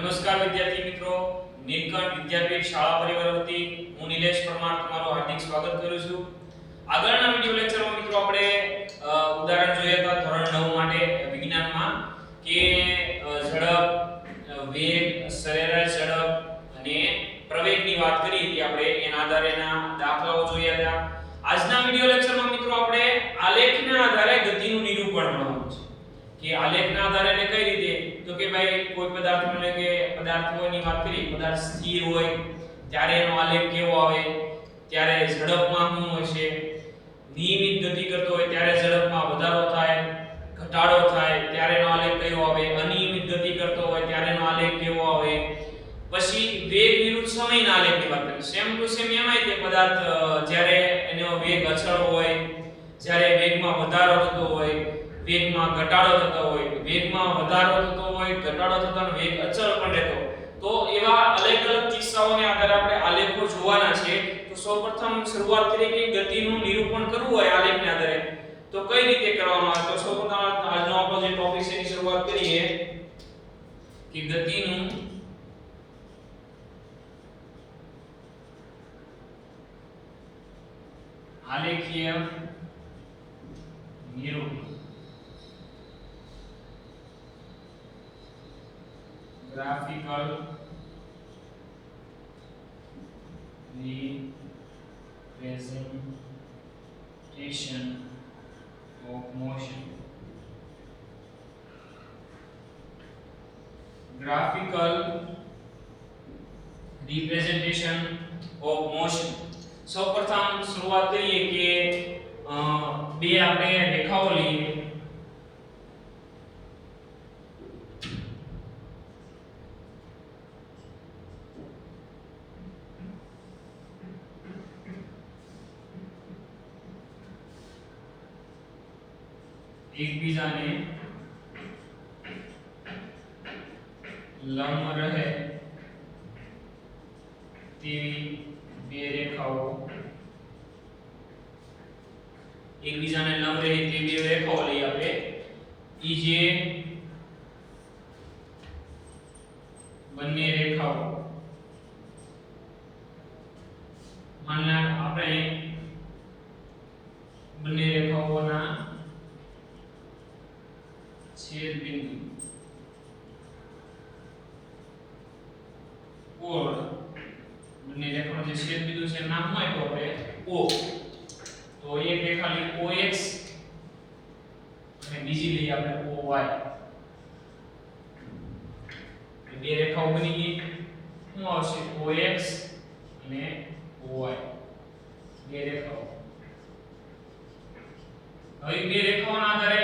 નમસ્કાર વિદ્યાર્થી મિત્રો, નીલકંઠ વિદ્યાપીઠ શાળા પરિવાર વતી હું નિલેશ પરમાર તમારું હાર્દિક સ્વાગત કરું છું. આગળના વિડિયો લેક્ચરમાં મિત્રો આપણે ઉદાહરણ જોયા હતા ધોરણ 9 માટે વિજ્ઞાનમાં કે ઝડપ, વેગ, સરેરાશ ઝડપ અને પ્રવેગની વાત કરી હતી આપણે. એના આધારેના દાખલાઓ જોયા હતા. આજના વિડિયો લેક્ચરમાં મિત્રો આપણે આલેખના આધારે ગતિનું નિરૂપણ કરવાનું છે. કે આલેખના આધારે એટલે કઈ રીતે, તો કે ભાઈ કોઈ પદાર્થ એટલે કે પદાર્થોની વાત કરી, પદાર્થ સ્થિર હોય ત્યારે એનો આલેખ કેવો આવે, ત્યારે ઝડપમાં શું હશે, નિયમિત ગતિ કરતો હોય ત્યારે ઝડપમાં વધારો થાય, ઘટાડો થાય ત્યારે એનો આલેખ કયો આવે, અનિયમિત ગતિ કરતો હોય ત્યારે એનો આલેખ કેવો આવે. પછી વેગ વિરુદ્ધ સમયના આલેખની વાત કરી. સેમ ટુ સેમ એમાંય તે પદાર્થ જ્યારે એનો વેગ અચળ હોય, જ્યારે વેગમાં વધારો થતો હોય, વેગમાં ઘટાડો થતો હોય, વેગમાં વધારો થતો હોય, ઘટાડો થતો અને વેગ અચળ પણ રહેતો, તો એવા અલગ અલગ કિસ્સાઓને આધારે આપણે આલેખો જોવાના છે. તો સૌપ્રથમ શરૂઆત કરીએ કે ગતિનું નિરૂપણ કરવું હોય આલેખને આધારે તો કઈ રીતે કરવામાં આવે. તો સૌપ્રથમ આજનો આપણો જે ટોપિક છે એની શરૂઆત કરીએ કે ગતિનું આલેખીય નિરૂપણ. Graphical representation of motion. Graphical representation of motion. સૌપ્રથમ શરૂઆત કરીએ કે બે આપણે રેખાઓ લઈએ. એકબીજાને લંબ રહે તેવી બે રેખાઓ, એકબીજાને લંબ રહે તેવી બે રેખાઓ લઈએ આપણે. ઈ જે બંને રેખાઓ માનલા આપણે બંને રેખાઓના छेद बिंदु और બંને રેખાનો જે છેદ બિંદુ છે નામ શું આપ્યું આપણે O. તો એક રેખા લઈ OX અને બીજી લઈ આપણે OY. બે રેખાઓ બની ગઈ. શું આવશે OX અને OY બે રેખાઓ. હવે બે રેખાઓના આધારે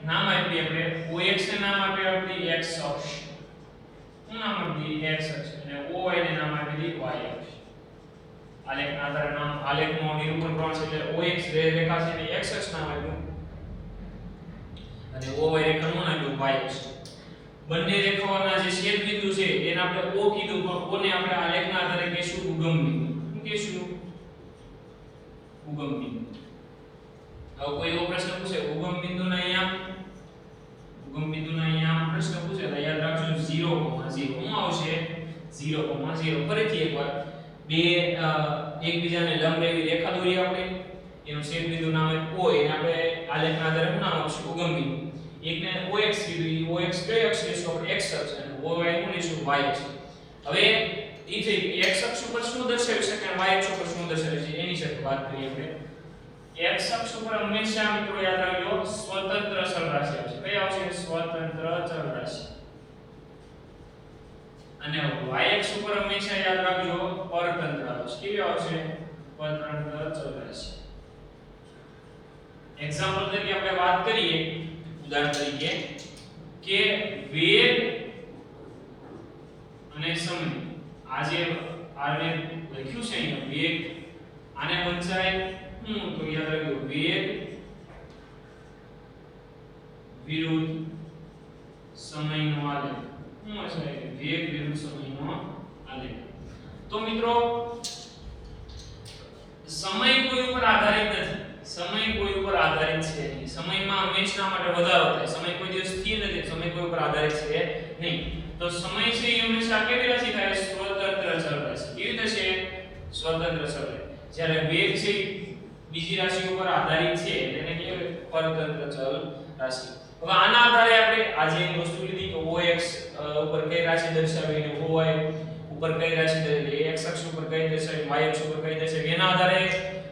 નામ આપીએ આપણે. OX ને નામ આપીએ આપણે x અક્ષ, શું નામ આપીએ x અક્ષ, અને OY ને નામ આપીએ y અક્ષ. આલેખના આધારે નામ આલેખનું નિરૂપણ કરવાનું છે એટલે OX રેખા છે એને x અક્ષ નામ આપ્યું અને OY રેખાનું નામ આપ્યું y અક્ષ. બંને રેખાઓના જે છેદ બિંદુ છે એને આપણે O કીધું, પણ O ને આપણે આલેખના આધારે કહીશું ઉગમ બિંદુ. શું કહીશું? ઉગમ બિંદુ. હવે કોઈ એવો પ્રશ્ન પૂછે ઉગમ બિંદુના અહીંયા પ્રશ્ન પૂછે તો યાદ રાખજો 0,0 શું આવશે 0,0. ફરીથી એકવાર બે એકબીજાને લંબ એવી રેખા દોરી આપણે, એનું છેદ બિંદુ નામ O, એને આપણે આલેખના આધારે શું નામ આપશું ઉગમ બિંદુ. એકને OX કીધું, OX કઈ અક્ષ લેશું આપણે x અક્ષ, અને OY શું લેશું y અક્ષ. હવે ઈ થઈ x અક્ષ ઉપર શું દર્શાવી શકે અને y અક્ષ ઉપર શું દર્શાવી છે એની સાથે વાત કરીએ આપણે. x અક્ષ ઉપર હંમેશા મિત્રો યાદ રાખજો સ્વતંત્ર ચલ રાશિ આવશે. કઈ આવશે? સ્વતંત્ર ચલ રાશિ. અને y અક્ષ ઉપર હંમેશા યાદ રાખજો પરતંત્ર આવશે. કેવી આવશે? પરતંત્ર ચલ રાશિ. એક્ઝામ્પલ તરીકે આપણે વાત કરીએ, ઉદાહરણ તરીકે કે વેગ અને સમય. આજે આને લખ્યું છે અહીંયા વેગ, આને વંચાય તો યાદ રાખજો વેગ વિરુદ્ધ સમયનો આલેખ. શું હશે? વેગ વિરુદ્ધ સમયનો આલેખ. તો મિત્રો સમય કોઈ ઉપર આધારિત નથી, સમય કોઈ ઉપર આધારિત છે નહીં. સમયમાં હંમેશા માટે વધારો થાય. સમય કોઈ દિવસ સ્થિર નથી, સમય કોઈ ઉપર આધારિત છે નહીં. તો તો સમય છે એ હંમેશા કેવી રાશિ થાય? સ્વતંત્ર ચલ રાશિ. કેવી થશે? સ્વતંત્ર ચલ. જ્યારે વેગ છે બીજી રાશિ ઉપર આધારિત છે એને કહેવાય પરતંત્ર ચલ રાશિ. હવે આના આધારે આપણે આજે એક વસ્તુ લીધી કે OX ઉપર કઈ રાશિ દર્શાવી અને OY ઉપર કઈ રાશિ દર્શાવી, x અક્ષ ઉપર કઈ દર્શાવી, y અક્ષ ઉપર કઈ દર્શાવી, એના આધારે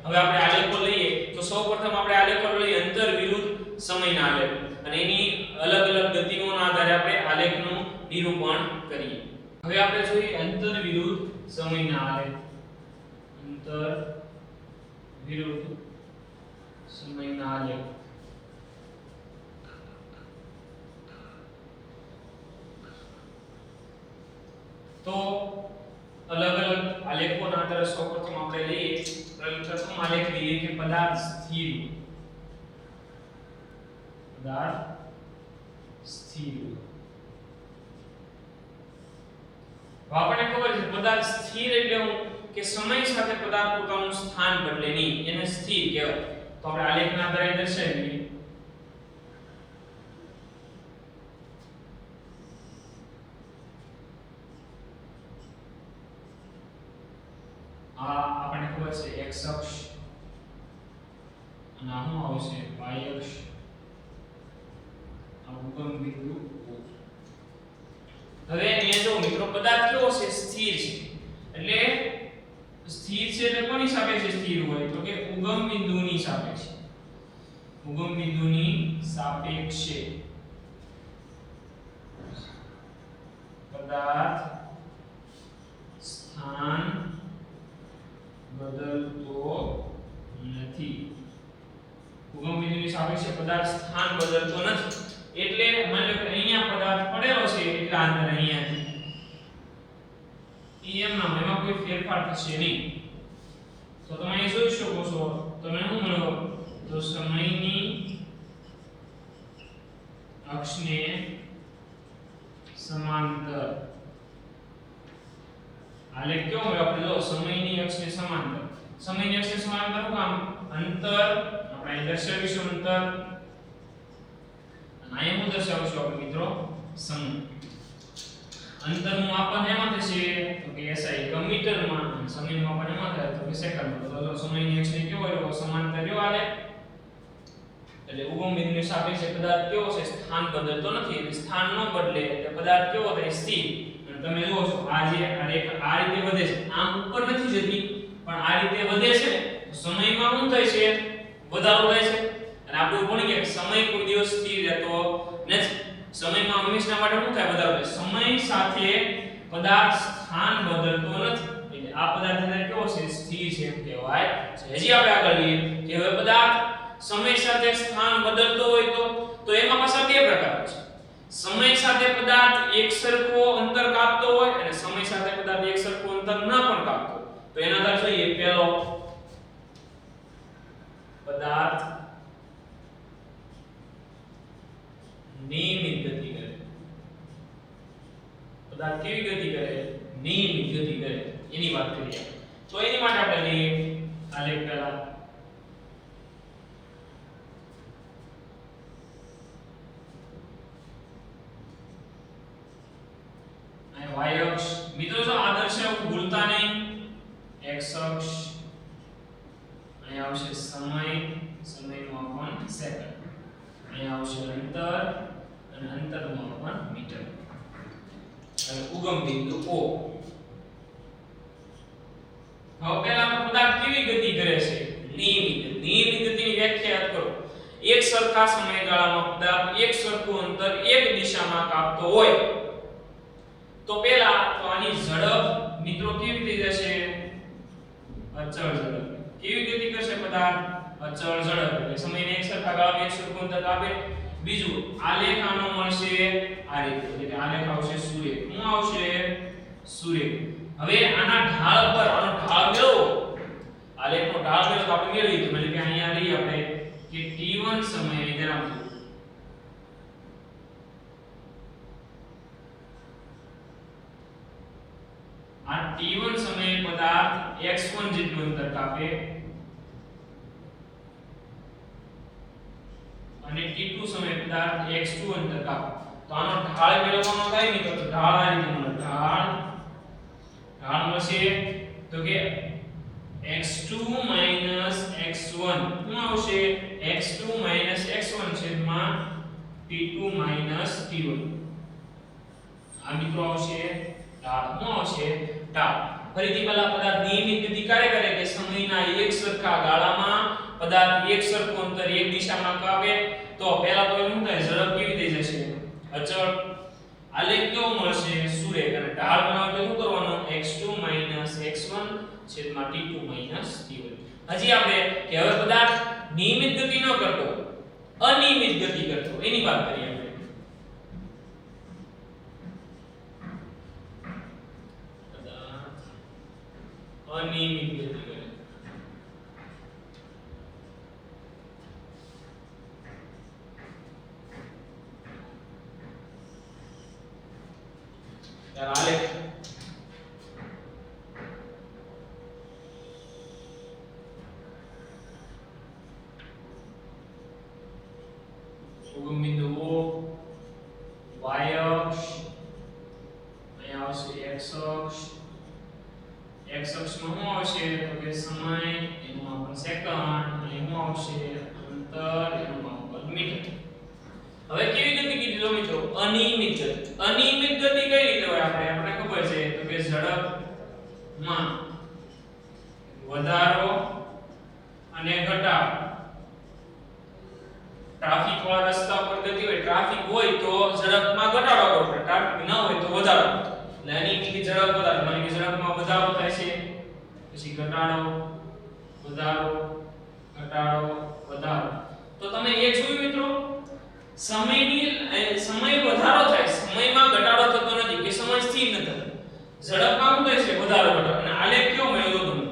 હવે આપણે આલેખો લઈએ. તો સૌપ્રથમ આપણે આલેખો લઈએ અંતર વિરુદ્ધ સમયના આલેખ અને એની અલગ અલગ ગતિઓના આધારે આપણે આલેખનું નિરૂપણ કરીએ. હવે આપણે જોઈએ અંતર વિરુદ્ધ સમયના આલેખ. અંતર વિરુદ્ધ સમયના આલેખ. તો અલગ અલગ આલેખોના આધારે સૌપ્રથમ આપણે લઈએ પ્રથમ આલેખ લઈએ કે પદાર્થ સ્થિર. પદાર્થ સ્થિર. આપણને ખબર છે પદાર્થ સ્થિર એટલે હું કે સમય સાથે પદાર્થ પોતાનું સ્થાન બદલે નહીં, એને સ્થિર કહેવાય. તો આપણે આલેખના આધારે દર્શાવીએ. આ આપણને ખબર છે x અક્ષ અને આ શું આવશે y અક્ષ. આ ઉગમ બિંદુ O. હવે અહીંયા જો મિત્રો પદાર્થ કેવો છે? સ્થિર છે. એટલે સ્થિર છે એટલે કોની સાપેક્ષે સ્થિર હોય? તો કે ઉગમ બિંદુની સાપેક્ષે. ઉગમ બિંદુની સાપેક્ષે પદાર્થ સ્થાન બદલતો નથી. ઉગમ બિંદુની સાપેક્ષે પદાર્થ સ્થાન બદલતો નથી. એટલે માની લો કે અહીંયા પદાર્થ પડેલો છે એટલા અંતર અહીંયાથી એમના એમાં કોઈ ફેરફાર થશે નહીં. તો તમે અહીં જોઈ શકો છો તમે શું મળો તો સમયની અક્ષને સમાંતર આલેખ કેવો હોય? આપણે જો સમયની અક્ષને સમાંતર. સમયની અક્ષને સમાંતર શું કામ? અંતર આપણે અહીં દર્શાવીશું અંતર અને અહીંયા હું દર્શાવીશું આપણે મિત્રો સમય. અંતરનું માપન એમાં થશે તો કે SI એકમ મીટરમાં અને સમયનું માપન એમાં થાય તો કે સેકન્ડમાં. તો સમયની અક્ષને કેવો હોય? સમાંતર રહ્યો આલેખ. એટલે ઉગમ બિંદુની સાપેક્ષે પદાર્થ કેવો છે? સ્થાન બદલતો નથી. એટલે સ્થાન ન બદલે એટલે પદાર્થ કેવો થાય? સ્થિર. અને તમે જુઓ છો આ જે આ રેખા આ રીતે વધે છે, આમ ઉપર નથી જતી પણ આ રીતે વધે છે. તો સમયમાં શું થાય છે? વધારો થાય છે. અને આપણે ભણી ગયા કે સમય કોઈ દિવસ સ્થિર રહેતો નથી. સમયમાં હંમેશા માટે શું થાય? વધારો થાય. સમય સાથે પદાર્થ સ્થાન બદલતો નથી. એટલે આ પદાર્થ કેવો છે? સ્થિર છે એમ કહેવાય છે. હજી આપણે આગળ લઈએ કે હવે પદાર્થ સમય સાથે સ્થાન બદલતો હોય તો એમાં પાછા બે પ્રકાર છે. સમય સાથે પદાર્થ એક સરખો અંતર કાપતો હોય અને સમય સાથે પદાર્થ એક સરખો અંતર ન પણ કાપતો. તો એના આધારે જોઈએ પહેલો પદાર્થ નિયમિત ગતિ કરે. પદાર્થ કેવી ગતિ કરે? નિયમિત ગતિ કરે એની વાત કરીએ. તો એની માટે આપણે લઈએ આલેખ પહેલા. y અક્ષ મિત્રો જો આ દર્શાવવું ભૂલતા નહીં. x અક્ષ અહીંયા આવશે સમય, સમયનું માપન સેકન્ડ. અહીંયા આવશે અંતર અને અંતરનું માપન મીટર. અને ઉગમ બિંદુ O. હવે પહેલા પદાર્થ કેવી ગતિ કરે છે? નિયમિત. નિયમિત ગતિની વ્યાખ્યા કરો. એક સરખા સમયગાળામાં પદાર્થ એક સરખું અંતર એક દિશામાં કાપતો હોય તો પહેલા તો આની ઝડપ મિત્રો કેવી થઈ જશે? અચળ ઝડપ. કેવી ગતિ કરશે પદાર્થ? અચળ ઝડપ. એટલે સમયને એક સરખા ગાળામાં એક સરખું અંતર કાપે. બીજું આલેખ આનો મળશે આ રીતે. એટલે આલેખ આવશે સુરેખ. શું આવશે? સુરેખ. હવે આના ઢાળ પર આનો ઢાળ મેળવો. આલેખનો ઢાળ મેળવો તો આપણે મેળવી દીધું. એટલે કે અહીંયા લઈએ આપણે કે t1 સમયે વિરામ દો. આ t1 સમયે પદાર્થ x1 જેટલું અંતર કાપે અને t2 સમયે પદાર્થ x2 અંતર કાપે. તો તો આનો ઢાળ મેળવવાનો થાય ને તો ઢાળ આ રીતે મળે ઢાળ મળશે તો કે x2 x1 શું આવશે x2 x1 છેદમાં t2 t1 આ મિત્રો આવશે ઢાળ શું આવશે ઢાળ ફરીથી પહેલા પદાર્થ નિયમિત ગતિ કાર્ય કરે કે સમયના એક સરખા ગાળામાં પદાર્થ એક સરખું અંતર એક દિશામાં કાપે તો પહેલા તો શું થાય ઝડપ કેવી થઈ જશે અચળ આલેખ કેવો મળશે સુરેખ અને ઢાળ બનાવવા શું કરવાનું x2 x1 છેદમાં t2 t1 હજી આપણે કે હવે પદાર્થ નિયમિત ગતિ ન કરતો અનિયમિત ગતિ કરતો એની વાત કરીએ આપણે પદાર્થ અનિયમિત ગતિ કરે આલેખ ઉગમ બિંદુઓ y અક્ષ અહીંયા આવશે x અક્ષમાં શું આવશે તો કે સમય એનું માપન સેકન્ડ અને શું આવશે અંતર એનું માપન મીટર હવે કેવી ગતિ કીધી લો મિત્રો અનિયમિત ગતિ અનિયમિત ગતિ કઈ રીતે હોય આપણે ખબર છે તો કે ઝડપમાં વધારો અને ઘટાડો ટ્રાફિક વાળા રસ્તા પર ગતિ હોય ટ્રાફિક હોય તો ઝડપમાં ઘટાડો કરવો પડે ટ્રાફિક ન હોય તો વધારો એટલે અનિયમિત ઝડપ વધારો એટલે કે ઝડપમાં વધારો થાય છે પછી ઘટાડો વધારો તો તમે એ જોયું મિત્રો સમય વધારો થાય સમયમાં ઘટાડો થતો નથી કે સમય સ્થિર ન થતો ઝડપમાં શું થાય છે વધારો ઘટાડો અને આલેખ કેવો મળ્યો તમને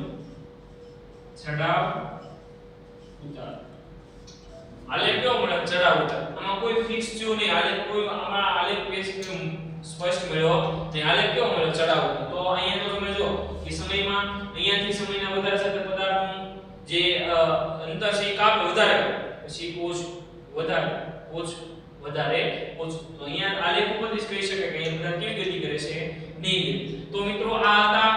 ચડાવ ઉતાર આલેખ કેવો મળે ચડાવ ઉતાર આમાં કોઈ ફિક્સ થયું નહીં આલેખ કોઈ આમાં આલેખ પેજ સ્પષ્ટ મળ્યો ને આલેખ કેવો મળ્યો ચડાવ ઉતાર તો અહીંયા તો તમે જો કે સમયમાં અહીંયાથી સમયના વધારે સાથે પદાર્થનું જે અંતર છે એ કાપ વધારે પછી ઓછું વધારે ઓછું તો અહીંયા આલેખ ઉપરથી જ કહી શકાય કે અહીંયા બધા કેવી ગતિ કરે છે નિયમિત તો મિત્રો આ હતા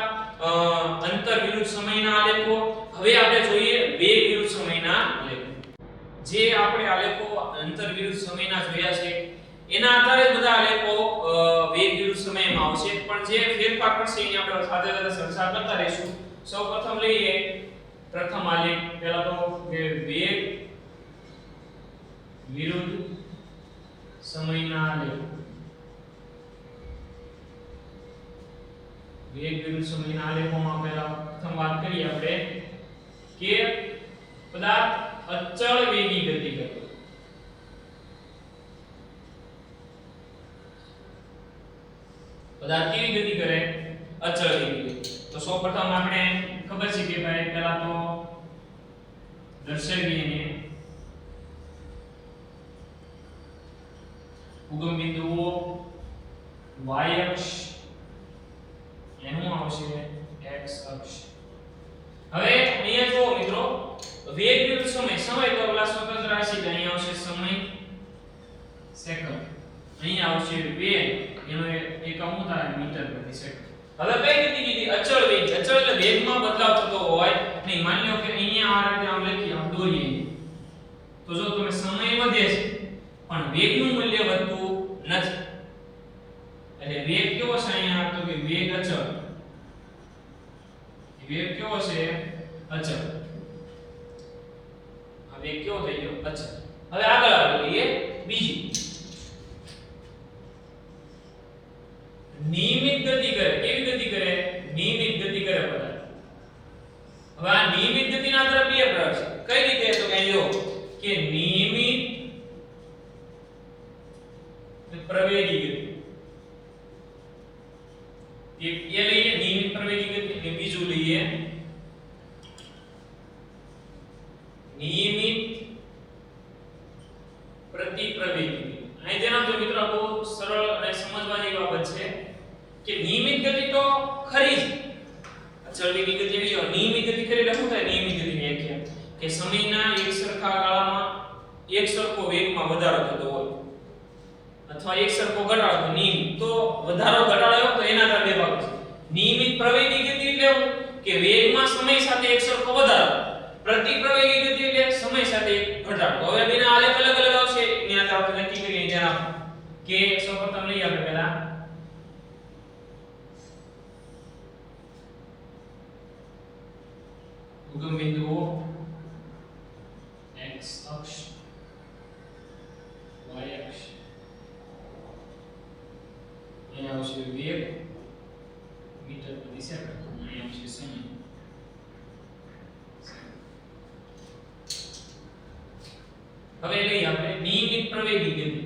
અંતર વિરુદ્ધ સમયના આલેખો હવે આપણે જોઈએ વેગ વિરુદ્ધ સમયના આલેખો જે આપણે આલેખો અંતર વિરુદ્ધ સમયના જોયા છે એના આધારે બધા આલેખો વેગ વિરુદ્ધ સમયમાં આવશે પણ જે ફેરફાર કરશે એને આપણે સાથે ચર્ચા કરતા રહીશું સૌપ્રથમ લઈએ પ્રથમ આલેખ પહેલા તો વેગ વિરુદ્ધ સમયના આલેખ વેગ વિરુદ્ધ સમયના આલેખોમાં પહેલા પ્રથમ વાત કરીએ આપણે કે પદાર્થ અચળ વેગી ગતિ કરે પદાર્થ કેવી ગતિ કરે અચળ વેગી તો સૌપ્રથમ આપણે ખબર છે કે ભાઈ પહેલા તો દર્શાવીએ ને ઉગમ બિંદુઓ y અક્ષ એનું આવશે x અક્ષ હવે અહીંયા જો મિત્રો વેગ વિરુદ્ધ સમય તો ઓલા સ્વતંત્ર રાશિ અહીંયા આવશે સમય સેકન્ડ અહીંયા આવશે વેગ એનો એકમ શું થાય મીટર પ્રતિ સેકન્ડ હવે કઈ ગતિ કીધી અચળ વેગ અચળ એટલે વેગમાં બદલાવ થતો હોય નહીં માની લો કે અહીંયા આ રીતે આમ લખીએ આમ દોરીએ તો જો તમે સમય વધે છે પણ વેગનું મૂલ્ય વધતું નથી એટલે વેગ કેવો છે અહીંયા તો કે વેગ અચળ વેગ કેવો છે અચળ આ વેગ કેવો થઈ ગયો અચળ હવે આગળ આપણે લઈએ બીજી નિયમિત ગતિ કરે કેવી ગતિ કરે નિયમિત ગતિ કરે પદાર્થ હવે આ નિયમિત ગતિના આધારે બે પ્રકાર છે કઈ રીતે તો કહી દો કે નિયમિત પ્રવેગી ગતિ એ લઈએ નિયમિત પ્રવેગી ગતિ અને બીજું લઈએ નિયમિત પ્રતિપ્રવેગી ગતિ અહીં તેના તો મિત્રો બહુ સરળ અને સમજવાની બાબત છે કે નિયમિત ગતિ તો ખરી જ અચળ વેગી ગતિ એવી હોય નિયમિત ગતિ ખરી એટલે શું થાય નિયમિત ગતિની વ્યાખ્યા કે સમયના એક સરખા ગાળામાં એક સરખો વેગમાં વધારો થતો હોય અથવા એક સરખો ઘટાડો તો નિયમિત. તો વધારો ઘટાડો એવો તો એના આધારે બે ભાગ છે. નિયમિત પ્રવેગી ગતિ એટલે એવું કે વેગમાં સમય સાથે એક સરખો વધારો, પ્રતિ પ્રવેગી ગતિ એટલે સમય સાથે ઘટાડો. હવે બેના આલેખ અલગ અલગ આવશે એની આધારે આપણે નક્કી કરીએ જરા કે સૌપ્રથમ લઈએ આપણે પહેલા ઉગમ બિંદુઓ x અક્ષ y અક્ષ અહીંયા આવશે વેગ મીટર પ્રતિ સેકન્ડ, અહીંયા આવશે સમય. હવે લઈએ આપણે નિયમિત પ્રવેગી ગતિ.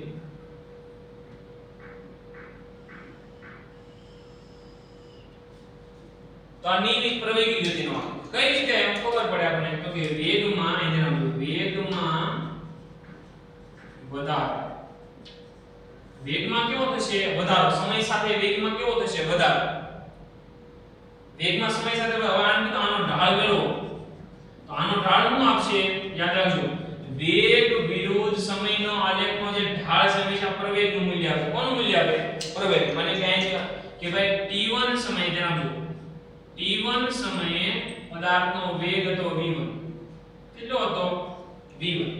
તો આ નિયમિત પ્રવેગી ગતિનો કઈ રીતે એમ ખબર પડે આપણે તો કે વેગમાં એના વેગમાં વધારો, વેગમાં કેવો થશે વધારો, સમય સાથે વેગમાં કેવો થશે વધારો, વેગમાં સમય સાથે હવે આનો ઢાળ મેળવો તો આનો ઢાળ શું આપશે યાદ રાખજો, વેગ વિરુદ્ધ સમયનો આલેખનો જે ઢાળ છે હંમેશા પ્રવેગનું મૂલ્ય આપે. કોનું મૂલ્ય આપે? પ્રવેગ. મને કહે કે ભાઈ t1 સમય જણાવજો, t1 સમયે પદાર્થનો વેગ હતો v1. કેટલો હતો? v1.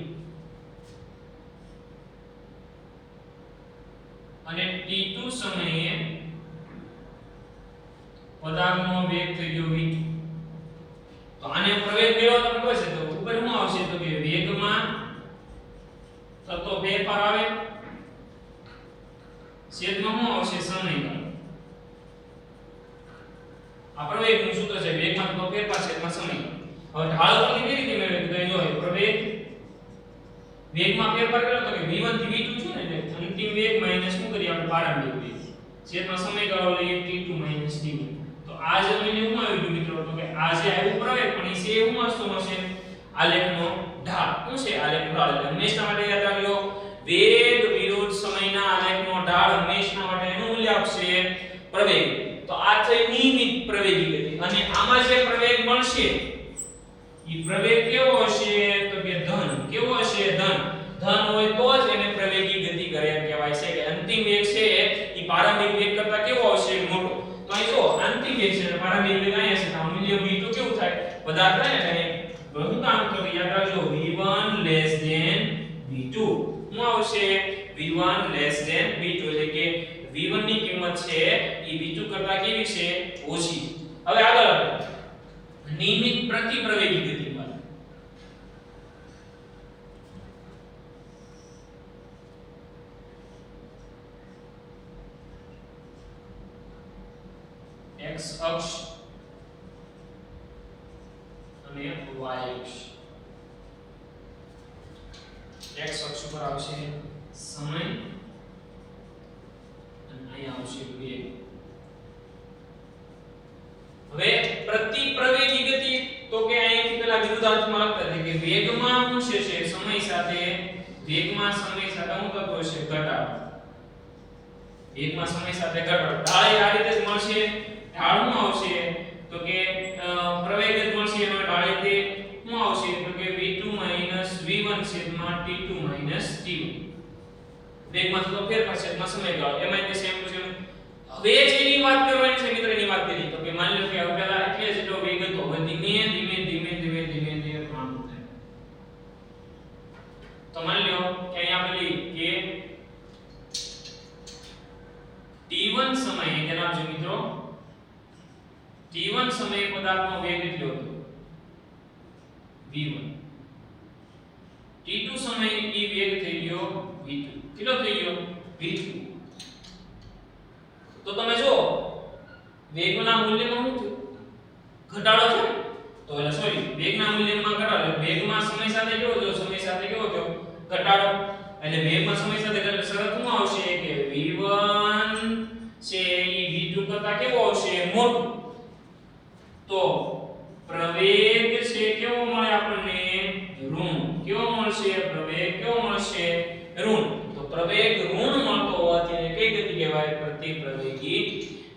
અને t2 સમયે પદાર્થનો વેગ થઈ ગયો v2. તો આને પ્રવેગ મેળવવા તમને ખબર છે તો ઉપર શું આવશે તો કે વેગમાં થતો ફેરફાર આવે છેદમાં શું આવશે સમયગાળો. આ પ્રવેગનું સૂત્ર છે વેગમાં થતો ફેરફાર છેદમાં સમય. હવે ઢાળ પરથી કેવી રીતે મેળવે તો જો પ્રવેગ વેગમાં ફેરફાર કર્યો તો કે v1 થી v2 છે ને એટલે અંતિમ વેગ માઈનસ શું કરી આપણે પ્રારંભિક વેગ છેદમાં સમયગાળો લઈએ t2 t1. તો આ જે મૂલ્ય શું આવી ગયું મિત્રો તો કે આ જે આવ્યું પ્રવેગ પણ એ છે શું વસ્તુ મળશે આલેખનો ઢાળ. શું છે આલેખનો ઢાળ? એટલે હંમેશા માટે યાદ રાખજો વેગ વિરુદ્ધ સમયના આલેખનો ઢાળ હંમેશા માટે એનું મૂલ્ય આપશે પ્રવેગ. તો આ થઈ નિયમિત પ્રવેગી ગતિ. અને આમાં જે પ્રવેગ મળશે ઈ પ્રવેગ કેવો હશે તો કે ધન. કેવો હશે? ધન. ધન હોય તો જ એને પ્રવેગી ગતિ કરે એમ કહેવાય છે કે અંતિમ વેગ છે ઈ પ્રારંભિક વેગ કરતા કેવો હશે? મોટો. તો અહીં જો અંતિમ વેગ છે અને પ્રારંભિક વેગ અહીંયા છે તો આ મૂલ્ય v2 કેવું થાય? પદાર્થ થાય ને બહુ કામ તો યાદ રાખજો v1 લેસ ધેન v2. શું આવશે? v1 લેસ ધેન v2 એટલે કે v1 ની કિંમત છે ઈ v2 કરતા કેવી છે? ઓછી. હવે આગળ નિયમિત પ્રતિ પ્રવેગી ગતિ પર x અક્ષ અને y અક્ષ. x અક્ષ પર આવશે સમય અને અહીં આવશે વેગ. હવે પ્રતિ પ્રવેગી ગતિ તો કે અહીંથી પેલા વિરુદ્ધાર્થમાં લખતા હતા કે વેગમાં શું છે સમય સાથે વેગમાં સમય સાથે શું થતો હશે? ઘટાડો. વેગમાં સમય સાથે ઘટાડો. ઢાળ આ રીતે જ મળશે. ઢાળ શું આવશે તો કે પ્રવેગ જ મળશે એનો ઢાળ રીતે શું આવશે તો કે v2 v1 છેદમાં t2 t1. વેગમાં થતો ફેરફાર છેદમાં સમયગાળો. એમાં તે સેમ ટુ સેમ. હવે જેની વાત કરવાની છે મિત્ર એની વાત કરી તો કે માની લો કે હવે પહેલા એટલે જેટલો વેગ હતો હવે ધીમે આમ થાય. તો માની લો કે અહીંયા આપણે લઈએ કે t1 સમયે જણાવજો મિત્રો t1 સમયે પદાર્થનો વેગ કેટલો હતો? v1. t2 સમયે એ વેગ થઈ ગયો v2. કેટલો થઈ ગયો? v2. તો તમે જો વેગના મૂલ્યમાં શું થયું? ઘટાડો છે. તો એટલે સોરી વેગના મૂલ્યમાં ઘટાડો. વેગમાં સમય સાથે કેવો થયો? સમય સાથે કેવો થયો? ઘટાડો. એટલે વેગમાં સમય સાથે ઘટાડો. શરત શું આવશે કે v1 છે ઈ v2 કરતા કેવો આવશે? મોટો. તો પ્રવેગ છે કેવો મળે આપણને? ઋણ. કેવો મળશે? પ્રવેગ કેવો મળશે? ઋણ. તો પ્રવેગ ઋણ મળતો હોવાથી એને કઈ ગતિ કહેવાય? પ્રતિ પ્રવેગી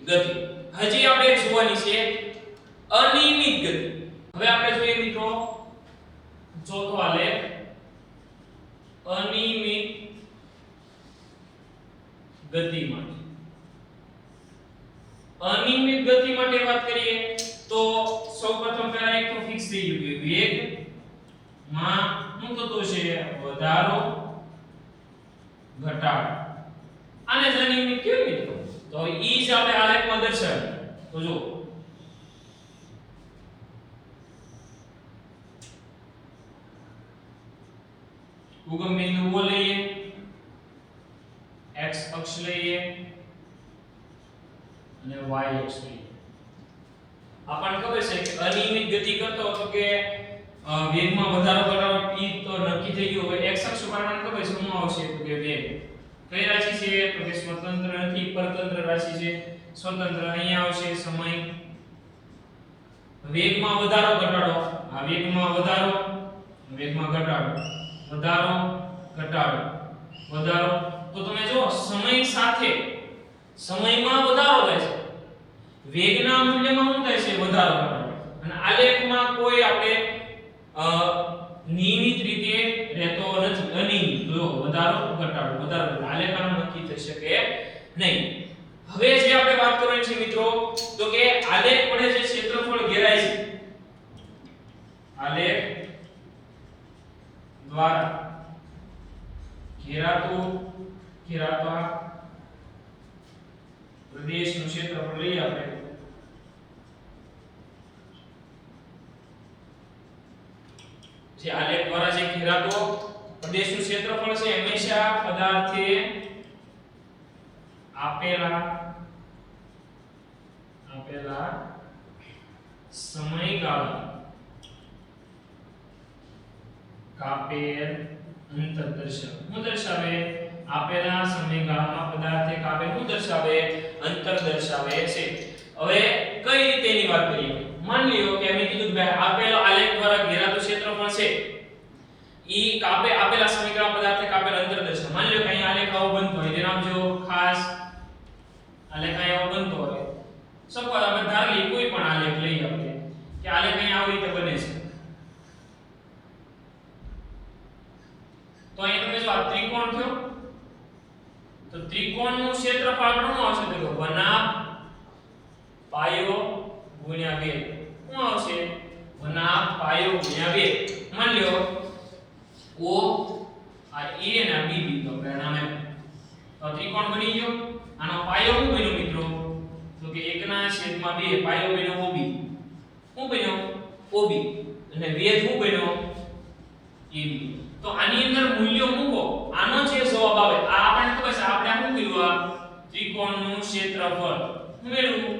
ગતિ. હજી આપણે જોવાની છે અનિયમિત ગતિ. હવે આપણે જોઈએ મિત્રો ચોથો આલેખ અનિયમિત ગતિ માટે. અનિયમિત ગતિ માટે વાત કરીએ તો સૌપ્રથમ પહેલા એક તો ફિક્સ થઈ ગયું કે વેગ માં શું થતું છે વધારો ઘટાડો. આને જ અનિયમિત કેવી મિત્રો? તો ઈ જ આપણે આલેખમાં દર્શાવીએ. તો જો ઉગમ બિંદુઓ લઈએ, x અક્ષ લઈએ અને y અક્ષ લઈએ. આપણને ખબર છે કે અનિયમિત ગતિ કરતો હતો કે વેગમાં વધારો ઘટાડો ઈ તો નક્કી થઈ ગયું. હવે x અક્ષ પર આપણને ખબર છે શું આવશે તો કે વેગ. કઈ રાશિ છે તો કે સ્વતંત્ર નથી, પરતંત્ર રાશિ છે. સ્વતંત્ર અહીંયા આવશે સમય. વેગમાં વધારો ઘટાડો, આ વેગમાં વધારો, વેગમાં ઘટાડો, વધારો ઘટાડો, વધારો. તો તમે જો સમય સાથે સમયમાં વધારો થાય છે, વેગના મૂલ્યમાં શું થાય છે વધારો ઘટાડો. અને આલેખમાં કોઈ આપણે નિયમિત રીતે રહેતો નથી, અનિયમિત. જો વધારો ઘટાડો વધારો, આલેખમાં નક્કી થઈ શકે નહીં. હવે જે આપણે વાત કરવાની છે મિત્રો તો કે આલેખ વડે જે ક્ષેત્રફળ ઘેરાય છે, આલેખ દ્વારા ઘેરાતા પ્રદેશનું ક્ષેત્રફળ લઈએ આપણે. જે આલેખ દ્વારા જે ઘેરાતો પ્રદેશનું ક્ષેત્રફળ છે હંમેશા પદાર્થે આપેલા સમયગાળા કાપેલ અંતર દર્શાવે. શું દર્શાવે? આપેલા સમયગાળામાં પદાર્થે કાપેલ શું દર્શાવે? અંતર દર્શાવે છે. હવે કઈ રીતે એની વાત કરીએ? માની લ્યો કે અમે કીધું કે આપેલો આલેખ દ્વારા ઘેરાતું ક્ષેત્રફળ છે ઈ આપેલા સમયગાળા પદાર્થે કાપેલ અંતર દર્શાવે. માની લ્યો કે અહીં આલેખ આવો બનતો હોય, તેનું નામ જો ખાસ આલેખ આવો બનતો હોય. સપોઝ આપણે ધારી લઈએ કોઈ પણ આલેખ લઈએ આપણે કે આલેખ અહીં આવી રીતે બને છે. તો અહીં તમે જો આ ત્રિકોણ થયો, તો ત્રિકોણનું ક્ષેત્રફળ આપણું શું આવશે? તો 1/2 પાયો ગુણ્યા 2. શું આવશે? 1/2 પાયો ગુણ્યા 2. માની લ્યો O આ A અને આ B બિંદુ પરિણામ આપ્યું. તો ત્રિકોણ બની ગયો. આનો પાયો શું બન્યો મિત્રો? તો કે 1/2 પાયો બન્યો OB. શું બન્યો? OB. અને વેધ શું બન્યો? AB. તો આની અંદર મૂલ્યો મૂકો, આનો જે જવાબ આવે આ આપણને ખબર છે. આપણે શું કર્યું? આ ત્રિકોણનું ક્ષેત્રફળ શું મેળવ્યું?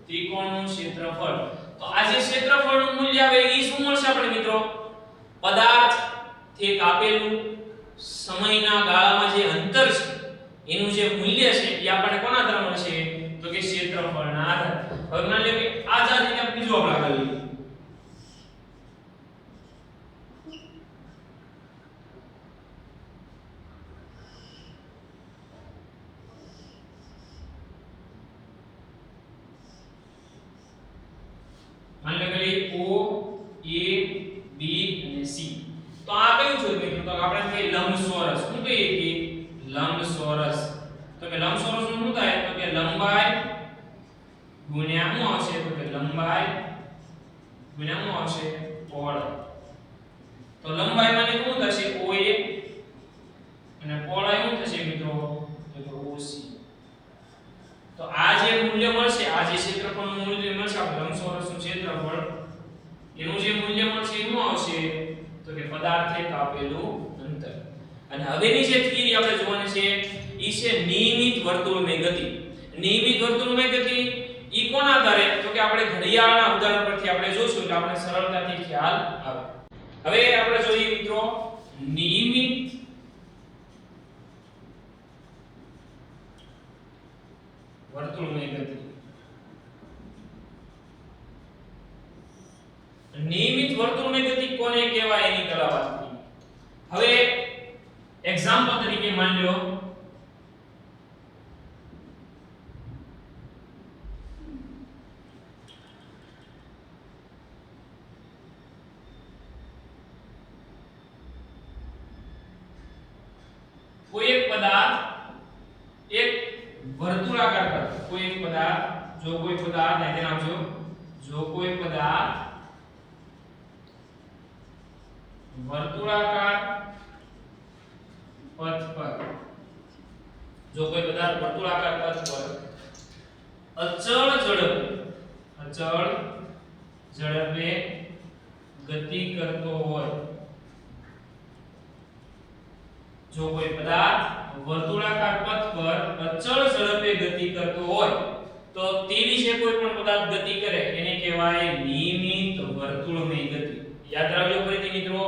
ત્રિકોણનું ક્ષેત્રફળ. તો આ જે ક્ષેત્રફળનું મૂલ્ય આવે ઈ શું મળશે આપણે મિત્રો? પદાર્થ થી કાપેલું સમયના ગાળામાં જે અંતર છે એનું જે મૂલ્ય છે એ આપણને કોના આધારે મળશે? તો કે ક્ષેત્રફળના આધારે. હવે માની લો કે આ જાતિને બીજો આપણે આગળ લઈએ. માની લો કે O A B અને C. તો આ કયું છે મિત્રો? તો આપણે કહીએ લંબચોરસ. શું કહીએ કે લંબચોરસ. તો કે લંબચોરસ નું શું થાય? તો કે લંબાઈ ગુણ્યા શું આવશે? તો કે લંબાઈ ગુણ્યા શું આવશે? પહોળાઈ. તો લંબાઈ মানে શું થશે? OA અને પહોળાઈ શું થશે મિત્રો? તો કે OC. તો આ જે મૂલ્ય મળશે, આ જે ક્ષેત્રફળનું મૂલ્ય મળશે, આ લંબચોરસનું ક્ષેત્રફળ એનું જે મૂલ્ય મળશે એ શું આવશે? તો કે પદાર્થે કાપેલું અંતર. અને હવેની જે થિયરી આપણે જોવાની છે ઈ છે નિયમિત વર્તુળમય ગતિ. નિયમિત વર્તુળમય ગતિ ઈ કોના આધારે? તો કે આપણે ઘડિયાળના ઉદાહરણ પરથી આપણે જોશું એટલે આપણે સરળતાથી ખ્યાલ આવે. હવે આપણે જોઈએ મિત્રો નિયમિત વર્તુળમય ગતિ. નિયમિત વર્તુળમય ગતિ કોને કહેવાય એની કલા વાત કરીએ. હવે એક્ઝામ્પલ તરીકે માની લો કોઈ એક પદાર્થ એક કોઈ પદાર્થ જો કોઈ પદાર્થ અહીં આવજો જો કોઈ પદાર્થ વર્તુળાકાર પથ પર જો કોઈ પદાર્થ વર્તુળાકાર પથ પર અચળ ઝડપે ગતિ કરતો હોય જો કોઈ પદાર્થ વર્તુળાકાર પથ પર અચળ ઝડપે ગતિ કરતો હોય તો તે વિશે કોઈ પણ પદાર્થ ગતિ કરે એને કહેવાય નિયમિત વર્તુળમય ગતિ યાદ રાખજો ફરીથી મિત્રો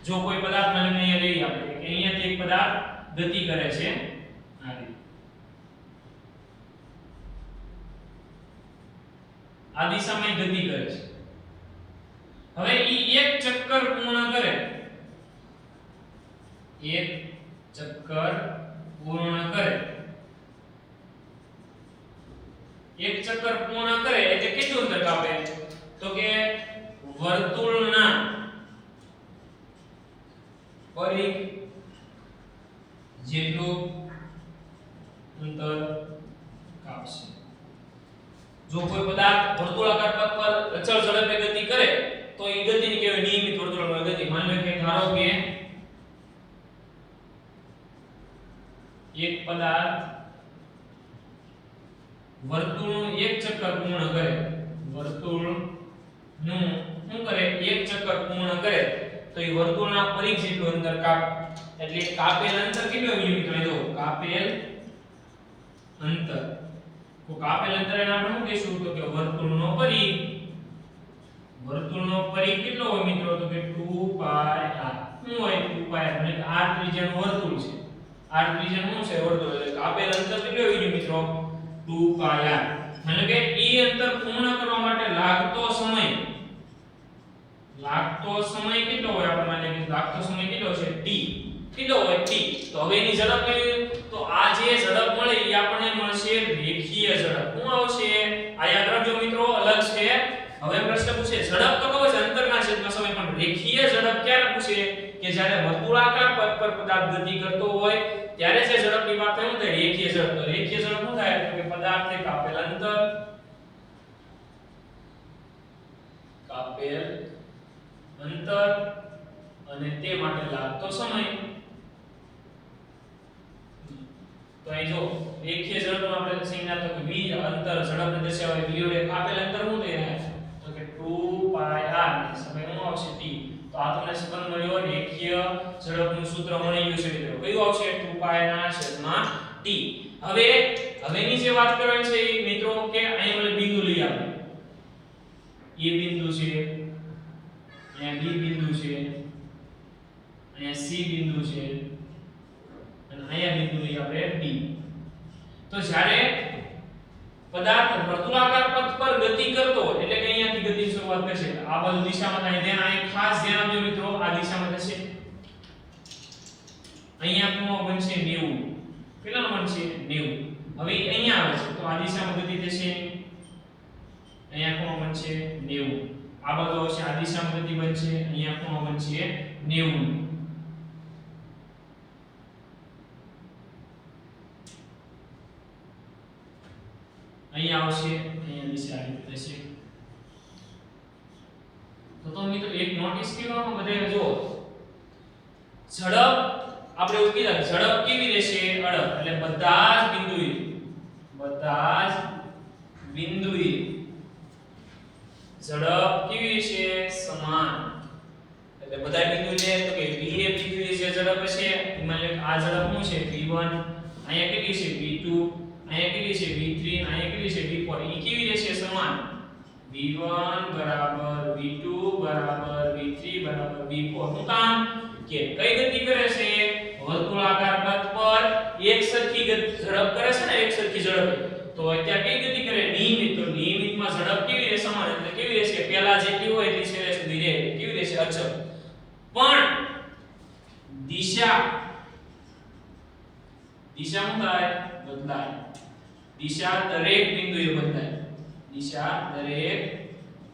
જો કોઈ પદાર્થ મને અહીંયા લઈ આપણે કે અહીંયાથી એક પદાર્થ ગતિ કરે છે આ રીતે આ દિશામાં ગતિ કરે છે હવે ઈ એક ચક્કર પૂર્ણ કરે એક ચક્કર પૂર્ણ કરે એટલે કેટલું અંતર કાપે તો કે વર્તુળના પરિઘ જેટલું અંતર કાપશે જો કોઈ પદાર્થ વર્તુળાકાર પથ પર અચળ ઝડપે ગતિ કરે તો એ ગતિને કહેવાય નિયમિત વર્તુળાકાર ગતિ માની લો કે ધારો કે એક પદાર્થ વર્તુળનું એક ચક્કર પૂર્ણ કરે વર્તુળનું શું કરે એક ચક્કર પૂર્ણ કરે તો એ વર્તુળના પરિઘ જેટલું અંતર કાપે એટલે કાપેલ અંતર કેટલું મિલીમીટર જો કાપેલ અંતર એને આપણે શું કહીશું તો કે વર્તુળનો પરિઘ કેટલો હોય મિત્રો તો કે 2 પાઈ r શું હોય 2 પાઈ r એટલે કે r ત્રિજ્યાનું વર્તુળ છે r ત્રિજ્યાનું શું છે વર્તુળ એટલે કાપેલ અંતર કેટલું હોય મિત્રો 2 પાઈ r એટલે કે ઈ અંતર પૂર્ણ કરવા માટે લાગતો સમય કેટલો હોય આપણે માની કે લાગતો સમય કેટલો છે t કેટલો હોય t તો હવે એની ઝડપ કેવી તો આ જે ઝડપ મળે એ આપણને મળશે રેખીય ઝડપ શું આવશે આ યાદ રાખજો મિત્રો અલગ છે હવે પ્રશ્ન પૂછે ઝડપ તો કહો છે અંતરના છેદમાં સમય પણ રેખીય ઝડપ ક્યારે પૂછે કે જ્યારે વર્તુળાકાર પથ પર પદાર્થ ગતિ કરતો હોય ત્યારે જે ઝડપની વાત થાય તો રેખીય ઝડપ તો રેખીય ઝડપ શું થાય તો કે પદાર્થે કાપેલ અંતર અને તે માટે લાગતો સમય તો અહીં જો રેખીય ઝડપમાં આપણે સંજ્ઞા તો કે v અંતર ઝડપને દર્શાવે v વડે કાપેલ અંતર શું થાય તો કે 2 પાઈ r સમય શું આવશે t તો આ તમને સંબંધ મળ્યો રેખીય ઝડપનું સૂત્ર મળી ગયું છે મિત્રો કયું આવશે 2 પાઈ ના છેદમાં t હવેની જે વાત કરવાની છે એ મિત્રો કે અહીં મને બિંદુ લઈ આપણે એ બિંદુ છે અહીંયા b બિંદુ છે અહીંયા c બિંદુ છે અને અહીંયા બિંદુ લઈ આપણે d તો જ્યારે પદાર્થ વર્તુળાકાર પથ પર ગતિ કરતો હોય એટલે કે અહીંયાથી ગતિની શરૂઆત થશે આ બાજુ દિશામાં થાય ધ્યાન અહીં ખાસ ધ્યાન આપજો મિત્રો આ દિશામાં થશે અહીંયા ખૂણો બનશે 90 કેટલાનો બનશે 90 હવે અહીંયા આવે છે તો આ દિશામાં ગતિ થશે અહીંયા ખૂણો બનશે 90 આ બાજુ આવશે આ દિશામાં ગતિ બનશે અહીંયા ખૂણો બનશે 90 અહીંયા આવશે અહીંયા દિશા આ રીતે થશે તો મિત્રો એક નોટિસ કરવામાં બધાએ જો ઝડપ આપણે એવું કીધા ઝડપ કેવી રહેશે અડગ એટલે બધા જ બિંદુએ ઝડપ કેવી છે સમાન એટલે બધા બિંદુ લે તો કે v એ બિંદુ છે ઝડપ છે માની લો આ ઝડપ શું છે v1 અહીંયા કેટલી છે v2 અહીંયા કેટલી છે v3 અહીંયા કેટલી છે v4 એ કેવી રહેશે સમાન v1 બરાબર v2 બરાબર v3 બરાબર v4 શું કામ કે કઈ ગતિ કરે છે વર્તુળાકાર પથ પર એક સરખી ઝડપ કરે છે ને એક સરખી ઝડપ તો અત્યારે કઈ ગતિ કરે નિયમિત તો નિયમિતમાં ઝડપ કેવી રહેશે સમાન એટલે કેવી રહેશે પહેલા જેટલી હોય એટલી છેલ્લે સુધી રહે કેવી રહેશે અચળ પણ દિશા શું થાય બદલાય દિશા દરેક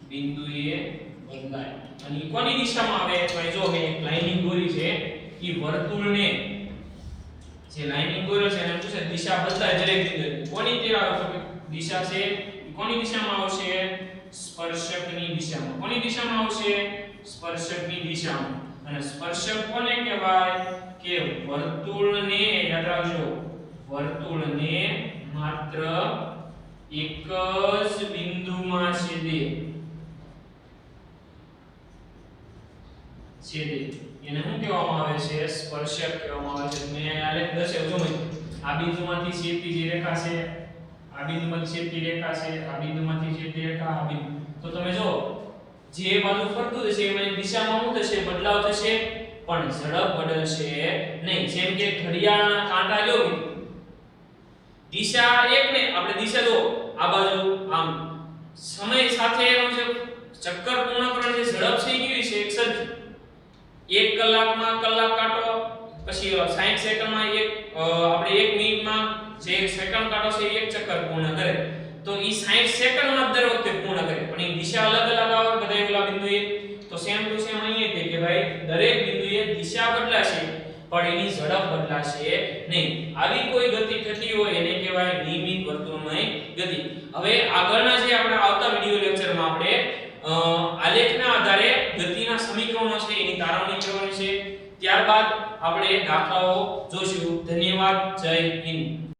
બિંદુએ બદલાય અને કોની દિશામાં આવે તો જો હવે એક લાઇનિંગ દોરી છે ઈ વર્તુળને જે લાઇનિંગ દોર્યો છે એને શું છે દિશા બદલાય દરેક બિંદુએ કોની તરફ આવે તો દિશા છે ઈ કોની દિશામાં આવશે સ્પર્શકની દિશામાં કોની દિશામાં આવશે સ્પર્શકની દિશામાં અને સ્પર્શક કોને કહેવાય કે વર્તુળને યાદ રાખજો વર્તુળને માત્ર એક જ બિંદુમાં છેદે એને શું કહેવામાં આવે છે સ્પર્શક કહેવામાં આવે છે મેં આલેખ દર્શાવ્યો જો આ બિંદુમાંથી છેદતી જે રેખા છે આ બિંદુમાંથી છેદતી રેખા છે આ બિંદુમાંથી છેદતી રેખા આ બિંદુ તો તમે જો જે બાજુ ફરતું હશે એમાં દિશામાં શું થશે બદલાવ થશે પણ ઝડપ બદલશે નહીં જેમ કે ઘડિયાળના કાંટા લો દિશા એક ને આપણે દિશા જો આ બાજુ આમ સમય સાથે એનો જે ચક્કર પૂર્ણ કરવાની જે ઝડપ છે એ કેવી છે એકસરખી 1 કલાકમાં કલાક કાંટો પછી 60 સેકન્ડમાં આપણે 1 મિનિટમાં જે સેકન્ડ કાંટો છે એક ચક્કર પૂર્ણ કરે તો ઈ 60 સેકન્ડમાં દર વખતે પૂર્ણ કરે પણ એ દિશા અલગ અલગ આવે બધા એલા બિંદુએ તો સેમ ટુ સેમ અહીંયા કે ભાઈ દરેક બિંદુએ દિશા બદલાશે પણ એની ઝડપ બદલાશે નહીં આવી કોઈ ગતિ થતી હોય એને કહેવાય નિયમિત વર્તુળમય ગતિ હવે આગળના જે આપણે આવતા વિડિયો લેક્ચરમાં આપણે આલેખના આધારે ગતિના સમીકરણો છે એની તારવણી કરવાની છે ત્યારબાદ આપણે દાખલાઓ જોશું ધન્યવાદ જય હિન્દ